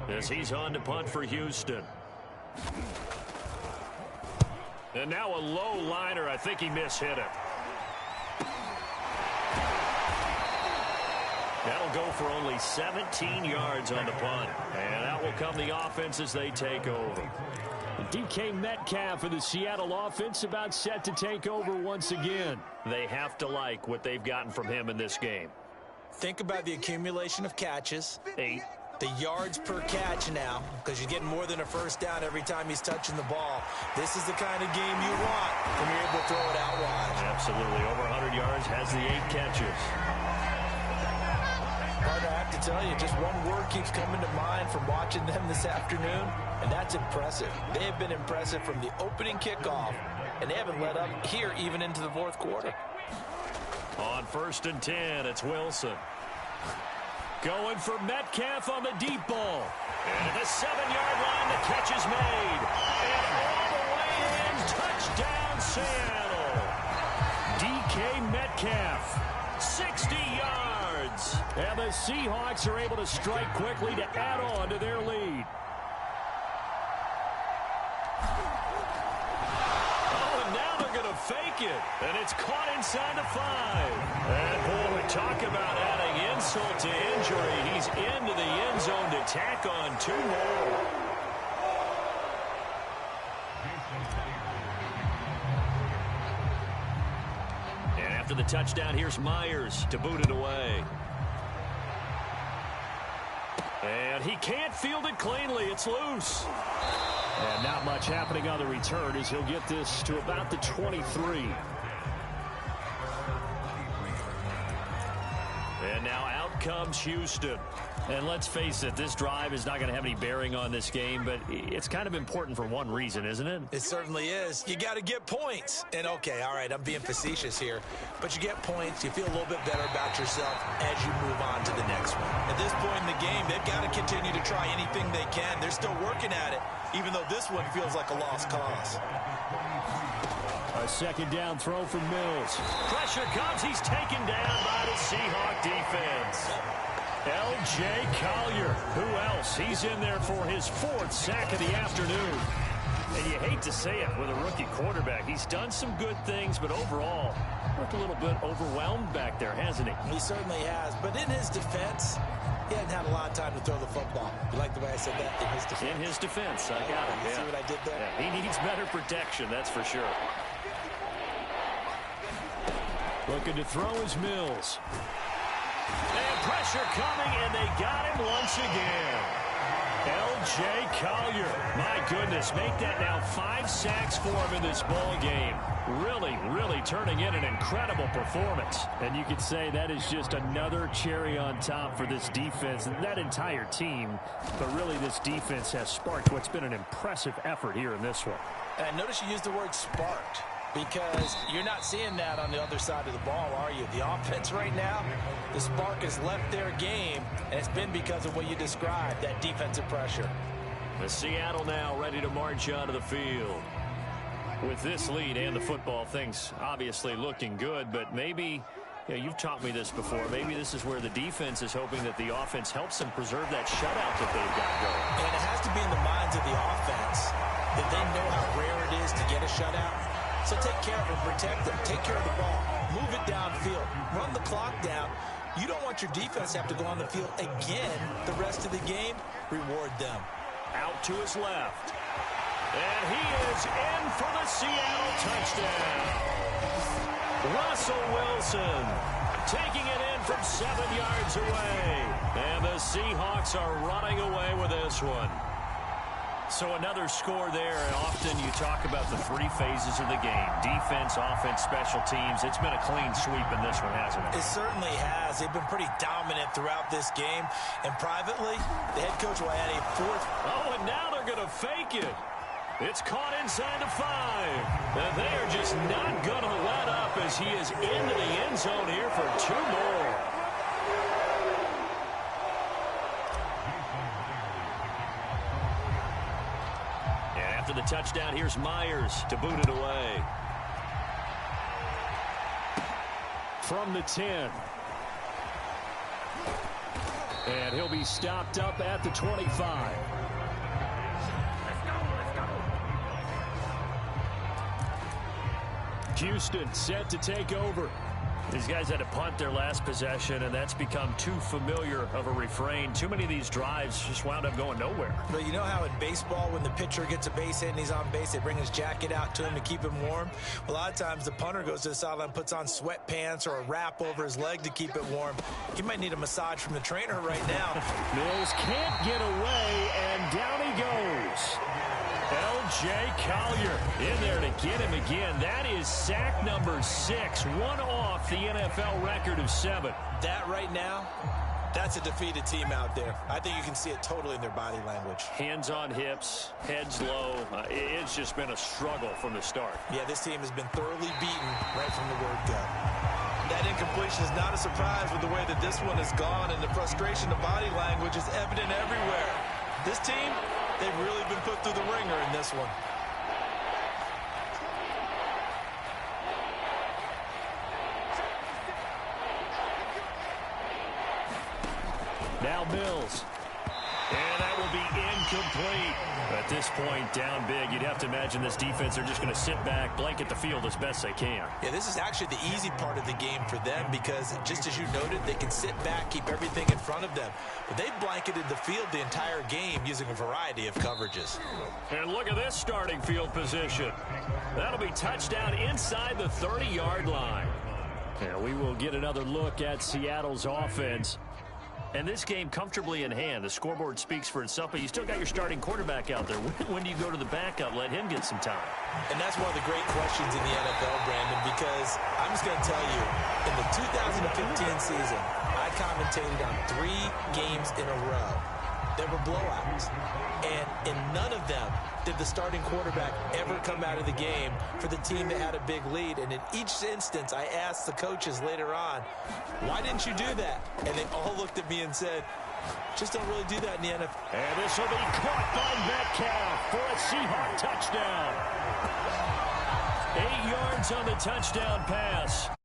as he's on to punt for Houston. And now a low liner. I think he mishit it. That'll go for only 17 yards on the punt. And out will come the offense as they take over. DK Metcalf for the Seattle offense about set to take over once again. They have to like what they've gotten from him in this game. Think about the accumulation of catches. 8. The yards per catch now, because you're getting more than a first down every time he's touching the ball. This is the kind of game you want when you're able to throw it out wide. Absolutely. Over 100 yards, has the 8 catches. Partner, I have to tell you, just one word keeps coming to mind from watching them this afternoon, and that's impressive. They have been impressive from the opening kickoff, and they haven't let up here even into the fourth quarter. On 1st and 10, it's Wilson. Going for Metcalf on the deep ball. And at the 7-yard line, the catch is made. And all the way in, touchdown Seattle. DK Metcalf, 60 yards. And the Seahawks are able to strike quickly to add on to their lead. Oh, and now they're going to fake it. And it's caught inside the 5. And boy, talk about adding insult to injury. He's into the end zone to tack on 2 more. And after the touchdown, here's Myers to boot it away. And he can't field it cleanly. It's loose. And not much happening on the return as he'll get this to about the 23. And now out comes Houston. And let's face it, this drive is not going to have any bearing on this game, but it's kind of important for one reason, isn't it? It certainly is. You got to get points. And, okay, all right, I'm being facetious here, but you get points, you feel a little bit better about yourself as you move on to the next one. At this point in the game, they've got to continue to try anything they can. They're still working at it, even though this one feels like a lost cause. A second down throw from Mills. Pressure comes. He's taken down by the Seahawk defense. L.J. Collier. Who else? He's in there for his 4th sack of the afternoon. And you hate to say it with a rookie quarterback. He's done some good things, but overall, looked a little bit overwhelmed back there, hasn't he? He certainly has. But in his defense, he hasn't had a lot of time to throw the football. You like the way I said that? In his defense. In his defense. I got it. You see what I did there? Yeah, he needs better protection, that's for sure. Looking to throw is Mills. And pressure coming, and they got him once again. L.J. Collier. My goodness, make that now 5 sacks for him in this ball game. Really, really turning in an incredible performance. And you could say that is just another cherry on top for this defense and that entire team. But really, this defense has sparked what's been an impressive effort here in this one. And notice you used the word sparked, because you're not seeing that on the other side of the ball, are you? The offense right now, the spark has left their game, and it's been because of what you described, that defensive pressure. The Seattle now ready to march onto the field. With this lead and the football, things obviously looking good, but maybe, you've taught me this before, maybe this is where the defense is hoping that the offense helps them preserve that shutout that they've got going. And it has to be in the minds of the offense that they know how rare it is to get a shutout. So take care of them, protect them, take care of the ball, move it downfield, run the clock down. You don't want your defense to have to go on the field again the rest of the game. Reward them. Out to his left. And he is in for the Seattle touchdown. Russell Wilson taking it in from 7 yards away. And the Seahawks are running away with this one. So another score there, and often you talk about the 3 phases of the game. Defense, offense, special teams. It's been a clean sweep in this one, hasn't it? It certainly has. They've been pretty dominant throughout this game. And privately, the head coach will add a 4th. Oh, and now they're going to fake it. It's caught inside the 5. And they are just not going to let up as he is into the end zone here for 2 more. After the touchdown, here's Myers to boot it away. From the 10. And he'll be stopped up at the 25. Houston set to take over. These guys had to punt their last possession, and that's become too familiar of a refrain. Too many of these drives just wound up going nowhere. But you know how in baseball, when the pitcher gets a base hit and he's on base, they bring his jacket out to him to keep him warm? A lot of times the punter goes to the sideline, puts on sweatpants or a wrap over his leg to keep it warm. He might need a massage from the trainer right now. Mills can't get away, and down he goes. L.J. Collier in there to get him again. That is sack number 6, one off the NFL record of 7. That right now, that's a defeated team out there. I think you can see it totally in their body language. Hands on hips, heads low. It's just been a struggle from the start. Yeah, this team has been thoroughly beaten right from the word go. That incompletion is not a surprise with the way that this one has gone, and the frustration of body language is evident everywhere. This team, they've really been put through the ringer in this one. Now Mills. And that will be incomplete. At this point, down big, you'd have to imagine this defense are just going to sit back, blanket the field as best they can. Yeah, this is actually the easy part of the game for them because, just as you noted, they can sit back, keep everything in front of them. But they've blanketed the field the entire game using a variety of coverages. And look at this starting field position. That'll be touchdown inside the 30-yard line. And we will get another look at Seattle's offense. And this game comfortably in hand. The scoreboard speaks for itself, but you still got your starting quarterback out there. When do you go to the backup? Let him get some time. And that's one of the great questions in the NFL, Brandon, because I'm just going to tell you, in the 2015 season, I commentated on 3 games in a row. There were blowouts. And in none of them did the starting quarterback ever come out of the game for the team that had a big lead. And in each instance, I asked the coaches later on, why didn't you do that? And they all looked at me and said, just don't really do that in the NFL. And this will be caught by Metcalf for a Seahawk touchdown. 8 yards on the touchdown pass.